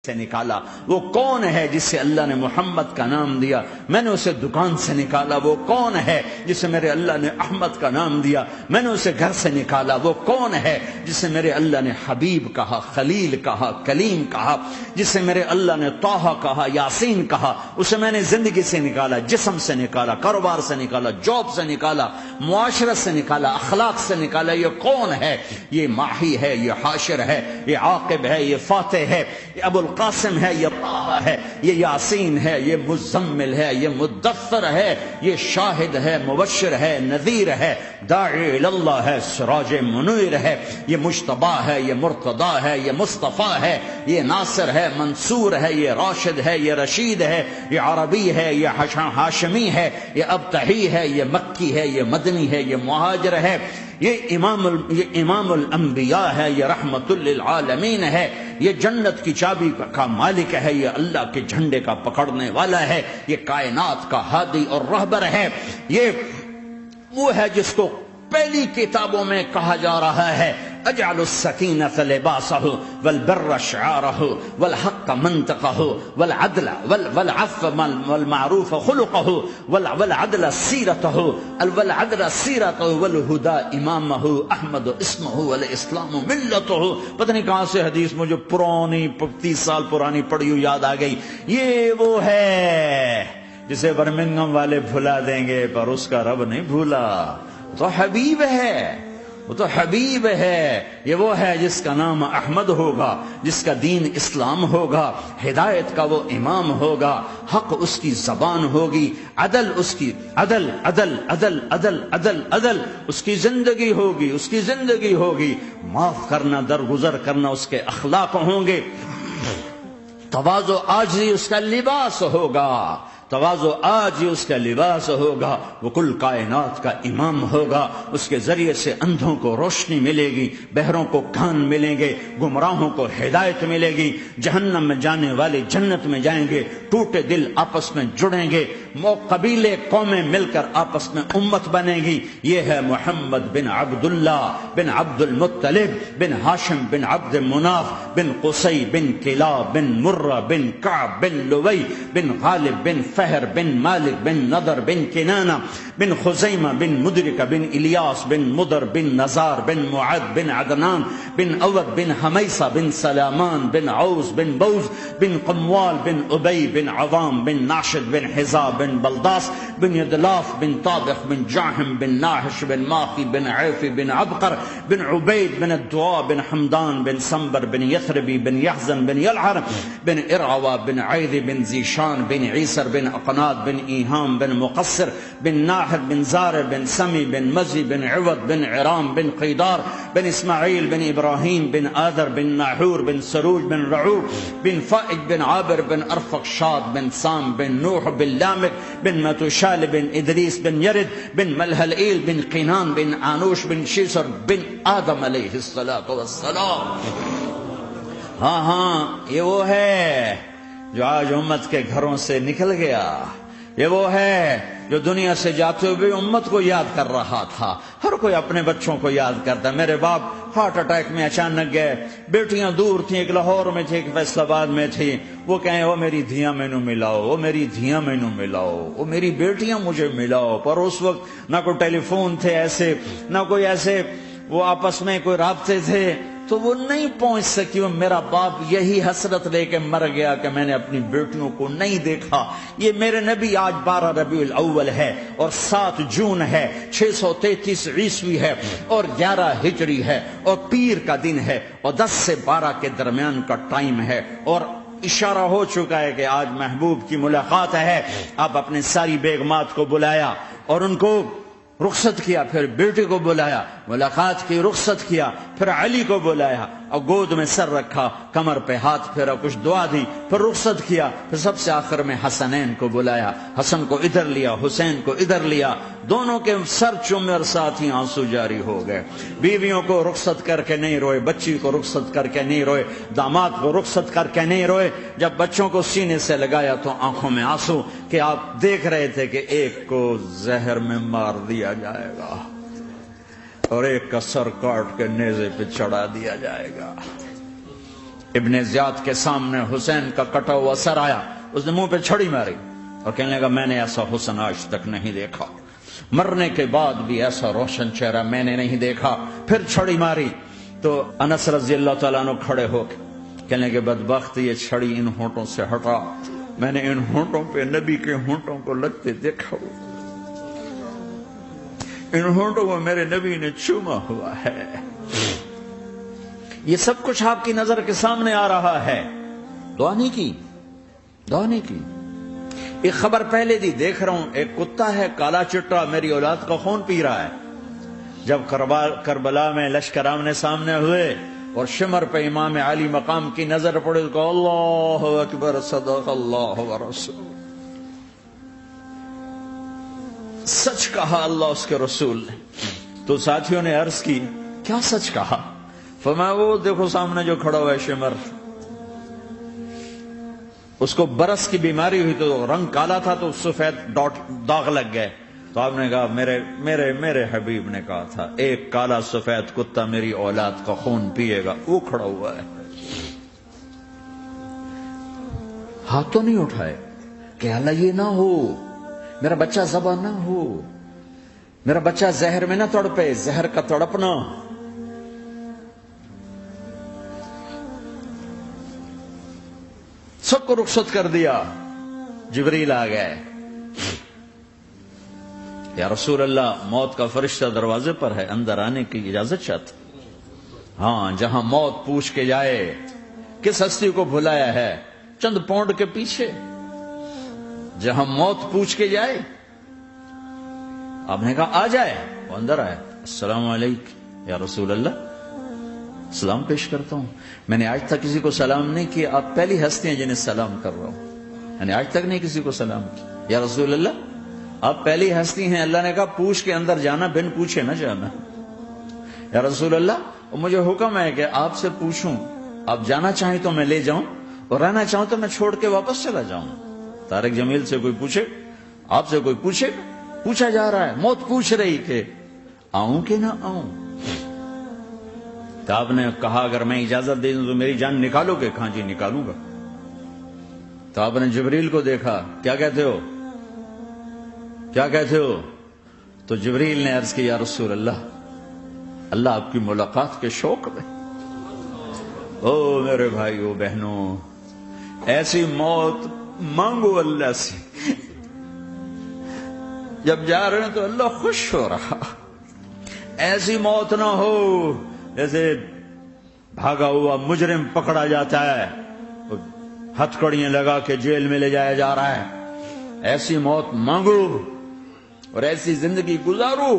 سے نکالا؟ وہ کون ہے جسے اللہ نے محمد کا نام دیا؟ میں نے اسے دکان سے نکالا۔ وہ کون ہے جسے میرے اللہ نے احمد کا نام دیا؟ میں نے اسے گھر سے نکالا۔ وہ کون ہے جسے میرے اللہ نے حبیب کہا، خلیل کہا، کلیم کہا، جسے میرے اللہ نے طہ کہا، یاسین کہا؟ اسے میں نے زندگی سے نکالا، جسم سے نکالا، کاروبار سے نکالا، جاب سے نکالا، معاشرت سے نکالا، اخلاق سے نکالا۔ یہ کون ہے؟ یہ ماہی ہے، یہ حاشر ہے، یہ عاقب ہے، یہ فاتح ہے، یہ ابو القاسم ہے، یہ طه ہے، یہ یاسین ہے، یہ مزمل ہے، یہ مدثر ہے، یہ شاہد ہے، مبشر ہے، نذیر ہے، داعی اللہ ہے، سراج منیر ہے، یہ مجتبی ہے، یہ مرتضی ہے، یہ مصطفیٰ ہے، یہ ناصر ہے، منصور ہے، یہ راشد ہے، یہ رشید ہے، یہ عربی ہے، یہ ہاشمی ہے، یہ ابتحی ہے، یہ مکی ہے، یہ مدنی ہے، یہ مہاجر ہے، یہ امام الانبیاء ہے، یہ رحمت للعالمین ہے، یہ جنت کی چابی کا مالک ہے، یہ اللہ کے جھنڈے کا پکڑنے والا ہے، یہ کائنات کا ہادی اور رہبر ہے۔ یہ وہ ہے جس کو پہلی کتابوں میں کہا جا رہا ہے اجعل السکینۃ لباسہ والبر شعارہ والحق منطقہ والعدل والعفو والمعروف خلقہ والعدل سیرتہ والہدى امامہ احمد اسمہ والاسلام ملتہ۔ پتہ نہیں کہاں سے حدیث مجھے پرانی 30 سال پرانی پڑھی ہوئی یاد آ گئی۔ یہ وہ ہے جسے برمنگم والے بھلا دیں گے پر اس کا رب نہیں بھولا۔ تو حبیب ہے، وہ تو حبیب ہے۔ یہ وہ ہے جس کا نام احمد ہوگا، جس کا دین اسلام ہوگا، ہدایت کا وہ امام ہوگا، حق اس کی زبان ہوگی، عدل اس کی عدل عدل عدل عدل عدل عدل اس کی زندگی ہوگی، اس کی زندگی ہوگی، معاف کرنا، درگزر کرنا اس کے اخلاق ہوں گے، تواضع عاجزی اس کا لباس ہوگا، تواضع آج ہی اس کا لباس ہوگا۔ وہ کل کائنات کا امام ہوگا۔ اس کے ذریعے سے اندھوں کو روشنی ملے گی، بہروں کو کان ملیں گے، گمراہوں کو ہدایت ملے گی، جہنم میں جانے والے جنت میں جائیں گے، ٹوٹے دل آپس میں جڑیں گے، قبیلے قومیں مل کر آپس میں امت بنے گی۔ یہ ہے محمد بن عبداللہ بن عبد المطلب بن ہاشم بن عبد مناف بن قصی بن کلاب بن مرہ بن کعب بن لوی بن غالب بن فہر بن مالک بن نضر بن کنانہ بن خزیمہ بن مدرکہ بن الیاس بن مدر بن نزار بن معد بن عدنان بن اود بن حمیسہ بن سلامان بن عوز بن بوز بن قموال بن ابی بن عوام بن ناشد بن حزاب بن بلداس بن یدلاف بن طابخ بن جاہم بن ناحش بن ماخی بن عیفی بن عبقر بن عبید بن الدعاء بن حمدان بن سنبر بن یثربی بن یحزن بن یلعر بن ارعوا بن عیدی بن زیشان بن عیسر بن اقناد بن ایہام بن مقصر بن ناحد بن زار بن سمی بن مزی بن عوض بن عرام بن قیدار بن اسماعیل بن ابراہیم بن آدر بن ناحور بن سروج بن رعور بن فائج بن عابر بن ارفق شاد بن سام بن نوح بن لامک بن متوشال بن ادریس بن یرد بن ملحلئیل بن قینان بن آنوش بن شیسر بن آدم علیہ السلام۔ ہاں یہ وہ ہے جو آج امت کے گھروں سے نکل گیا، یہ وہ ہے جو دنیا سے جاتے ہوئے امت کو یاد کر رہا تھا۔ ہر کوئی اپنے بچوں کو یاد کرتا ہے۔ میرے باپ ہارٹ اٹیک میں اچانک گئے، بیٹیاں دور تھیں، ایک لاہور میں تھی، ایک فیصل آباد میں تھی۔ وہ کہیں وہ میری دھیاں مینوں ملاؤ، وہ میری دھیاں مینوں ملاؤ، وہ میری بیٹیاں مجھے ملاؤ۔ پر اس وقت نہ کوئی ٹیلی فون تھے ایسے، نہ کوئی ایسے وہ آپس میں کوئی رابطے تھے، تو وہ نہیں پہنچ سکی۔ وہ میرا باپ یہی حسرت لے کے مر گیا کہ میں نے اپنی بیٹیوں کو نہیں دیکھا۔ یہ میرے نبی آج 12 ربیع الاول ہے اور 7 جون ہے، 633 عیسوی ہے اور 11 ہجری ہے اور پیر کا دن ہے اور 10 سے 12 کے درمیان کا ٹائم ہے، اور اشارہ ہو چکا ہے کہ آج محبوب کی ملاقات ہے۔ آپ اپنے ساری بیگمات کو بلایا اور ان کو رخصت کیا، پھر بیٹے کو بلایا، ملاقات کی، رخصت کیا، پھر علی کو بلایا اور گود میں سر رکھا، کمر پہ ہاتھ پھیرا، کچھ دعا دی، پھر رخصت کیا، پھر سب سے آخر میں حسنین کو بلایا، حسن کو ادھر لیا، حسین کو ادھر لیا، دونوں کے سر چومے اور ساتھ ہی آنسو جاری ہو گئے۔ بیویوں کو رخصت کر کے نہیں روئے، بچی کو رخصت کر کے نہیں روئے، داماد کو رخصت کر کے نہیں روئے۔ جب بچوں کو سینے سے لگایا تو آنکھوں میں آنسو، کہ آپ دیکھ رہے تھے کہ ایک کو زہر میں مار دیا جائے گا اور ایک کا سر کاٹ کے نیزے پہ چڑھا دیا جائے گا۔ ابن زیاد کے سامنے حسین کا کٹا ہوا سر آیا، اس نے منہ پہ چھڑی ماری اور کہنے لگا میں نے ایسا حسن آج تک نہیں دیکھا، مرنے کے بعد بھی ایسا روشن چہرہ میں نے نہیں دیکھا۔ پھر چھڑی ماری تو انس رضی اللہ تعالیٰ عنہ کھڑے ہو کے کہنے لگے بدبخت یہ چھڑی ان ہونٹوں سے ہٹا، میں نے ان ہونٹوں پہ نبی کے ہونٹوں کو لگتے دیکھا، ان ہونٹوں کو میرے نبی نے چوما ہوا ہے۔ یہ سب کچھ آپ کی نظر کے سامنے آ رہا ہے، دعا نہیں کی، دعا نہیں کی۔ ایک خبر پہلے دی دیکھ رہا ہوں، ایک کتا ہے کالا چٹا میری اولاد کا خون پی رہا ہے۔ جب کربلا میں لشکر آمنے سامنے ہوئے اور شمر پہ امام علی مقام کی نظر پڑے تو کہا اللہ اکبر صدق اللہ ورسول، سچ کہا اللہ اس کے رسول نے۔ تو ساتھیوں نے عرض کی کیا سچ کہا؟ فرمایا وہ دیکھو سامنے جو کھڑا ہوا ہے شمر، اس کو برس کی بیماری ہوئی تو رنگ کالا تھا تو سفید داغ لگ گئے، تو آپ نے کہا میرے حبیب نے کہا تھا ایک کالا سفید کتا میری اولاد کا خون پیے گا، وہ کھڑا ہوا ہے۔ ہاتھ تو نہیں اٹھائے کہ اللہ یہ نہ ہو میرا بچہ ذبح نہ ہو، میرا بچہ زہر میں نہ تڑپے، زہر کا تڑپنا۔ سب کو رخصت کر دیا، جبریل آ گئے، یا رسول اللہ موت کا فرشتہ دروازے پر ہے، اندر آنے کی اجازت چاہتا۔ ہاں جہاں موت پوچھ کے جائے کس ہستی کو بھلایا ہے، چند پونڈ کے پیچھے جہاں موت پوچھ کے جائے۔ آپ نے کہا آ جائے، وہ اندر آئے، السلام علیکم یا رسول اللہ، سلام پیش کرتا ہوں، میں نے آج تک کسی کو سلام نہیں کیا، آپ پہلی ہستی ہیں جنہیں سلام کر رہا ہوں، میں نے آج تک نہیں کسی کو سلام کیا، یا رسول اللہ آپ پہلی ہستی ہیں۔ اللہ نے کہا پوچھ کے اندر جانا، بن پوچھے نہ جانا۔ یا رسول اللہ مجھے حکم ہے کہ آپ سے پوچھوں، آپ جانا چاہیں تو میں لے جاؤں اور رہنا چاہوں تو میں چھوڑ کے واپس چلا جاؤں۔ طارق جمیل سے کوئی پوچھے، آپ سے کوئی پوچھے، پوچھا جا رہا ہے، موت پوچھ رہی کہ آؤں کہ نہ آؤں۔ تو آپ نے کہا اگر میں اجازت دے دوں تو میری جان نکالو گے؟ کہاں جی نکالوں گا۔ تو آپ نے جبریل کو دیکھا، کیا کہتے ہو، کیا کہتے ہو؟ تو جبریل نے عرض کی یا رسول اللہ اللہ آپ کی ملاقات کے شوق میں۔ او میرے بھائیو بہنوں، ایسی موت مانگو اللہ سے، جب جا رہے ہیں تو اللہ خوش ہو رہا۔ ایسی موت نہ ہو جیسے بھاگا ہوا مجرم پکڑا جاتا ہے، ہتھکڑیاں لگا کے جیل میں لے جایا جا رہا ہے۔ ایسی موت مانگو اور ایسی زندگی گزارو۔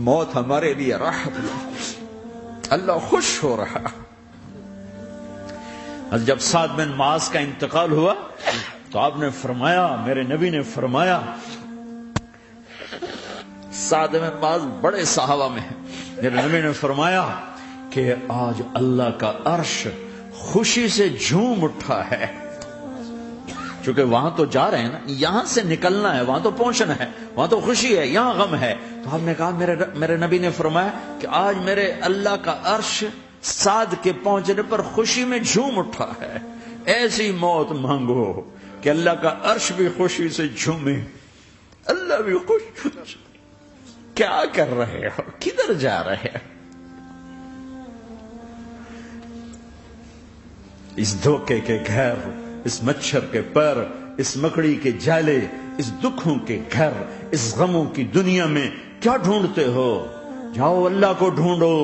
موت ہمارے لیے راحت ہے، اللہ خوش ہو رہا۔ جب سعد بن معاذ کا انتقال ہوا تو آپ نے فرمایا، میرے نبی نے فرمایا، سعد بن معاذ بڑے صحابہ میں ہیں، میرے نبی نے فرمایا کہ آج اللہ کا عرش خوشی سے جھوم اٹھا ہے، چونکہ وہاں تو جا رہے ہیں نا، یہاں سے نکلنا ہے، وہاں تو پہنچنا ہے، وہاں تو خوشی ہے، یہاں غم ہے۔ تو آپ نے کہا، میرے نبی نے فرمایا کہ آج میرے اللہ کا عرش سعد کے پہنچنے پر خوشی میں جھوم اٹھا ہے۔ ایسی موت مانگو کہ اللہ کا عرش بھی خوشی سے جھومے، اللہ بھی خوش۔ کیا کر رہے ہو، کدھر جا رہے ہو؟ اس دھوکے کے گھر، اس مچھر کے پر، اس مکڑی کے جالے، اس دکھوں کے گھر، اس غموں کی دنیا میں کیا ڈھونڈتے ہو؟ جاؤ اللہ کو ڈھونڈو،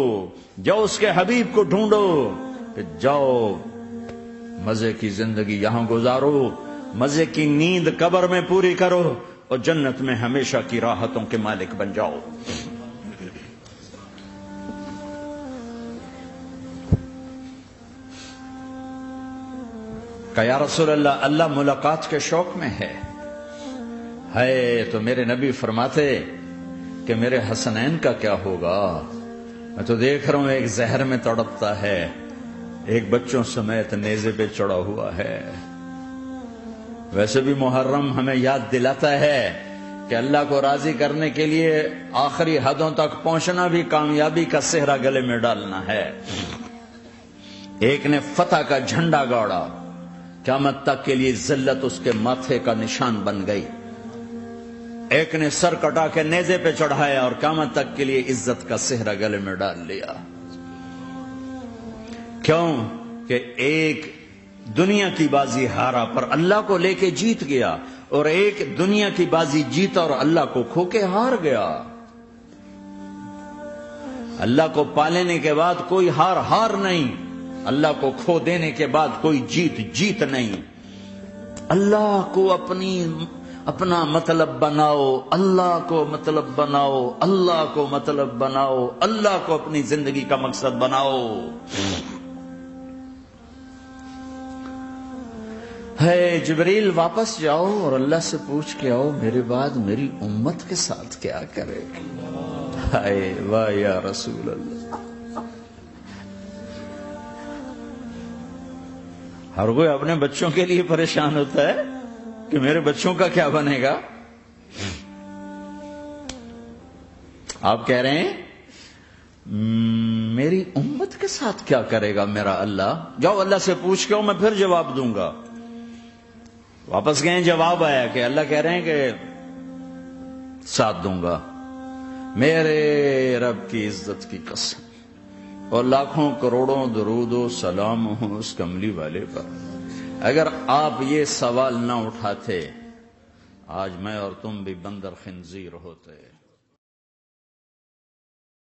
جاؤ اس کے حبیب کو ڈھونڈو، جاؤ مزے کی زندگی یہاں گزارو، مزے کی نیند قبر میں پوری کرو اور جنت میں ہمیشہ کی راحتوں کے مالک بن جاؤ۔ کہ یا رسول اللہ اللہ ملاقات کے شوق میں ہے۔ تو میرے نبی فرماتے کہ میرے حسنین کا کیا ہوگا؟ میں تو دیکھ رہا ہوں ایک زہر میں تڑپتا ہے، ایک بچوں سمیت نیزے پہ چڑھا ہوا ہے۔ ویسے بھی محرم ہمیں یاد دلاتا ہے کہ اللہ کو راضی کرنے کے لیے آخری حدوں تک پہنچنا بھی کامیابی کا صحرا گلے میں ڈالنا ہے۔ ایک نے فتح کا جھنڈا گاڑا، قیامت تک کے لیے ذلت اس کے ماتھے کا نشان بن گئی۔ ایک نے سر کٹا کے نیزے پہ چڑھایا اور قیامت تک کے لیے عزت کا صحرا گلے میں ڈال لیا۔ کیوں کہ ایک دنیا کی بازی ہارا پر اللہ کو لے کے جیت گیا، اور ایک دنیا کی بازی جیتا اور اللہ کو کھو کے ہار گیا۔ اللہ کو پالینے کے بعد کوئی ہار نہیں، اللہ کو کھو دینے کے بعد کوئی جیت نہیں۔ اللہ کو اپنا مطلب بناؤ، اللہ کو مطلب بناؤ، اللہ کو مطلب بناؤ، اللہ کو اپنی زندگی کا مقصد بناؤ۔ ہے جبریل واپس جاؤ اور اللہ سے پوچھ کے آؤ میرے بعد میری امت کے ساتھ کیا کرے گا۔ ہائے واہ یا رسول اللہ۔ ہر کوئی اپنے بچوں کے لیے پریشان ہوتا ہے کہ میرے بچوں کا کیا بنے گا۔ آپ کہہ رہے ہیں میری امت کے ساتھ کیا کرے گا میرا اللہ؟ جاؤ اللہ سے پوچھ کے آؤ، میں پھر جواب دوں گا۔ واپس گئے، جواب آیا کہ اللہ کہہ رہے ہیں کہ ساتھ دوں گا، میرے رب کی عزت کی قسم، اور لاکھوں کروڑوں درود و سلام ہوں اس کملی والے پر۔ اگر آپ یہ سوال نہ اٹھاتے، آج میں اور تم بھی بندر خنزیر ہوتے۔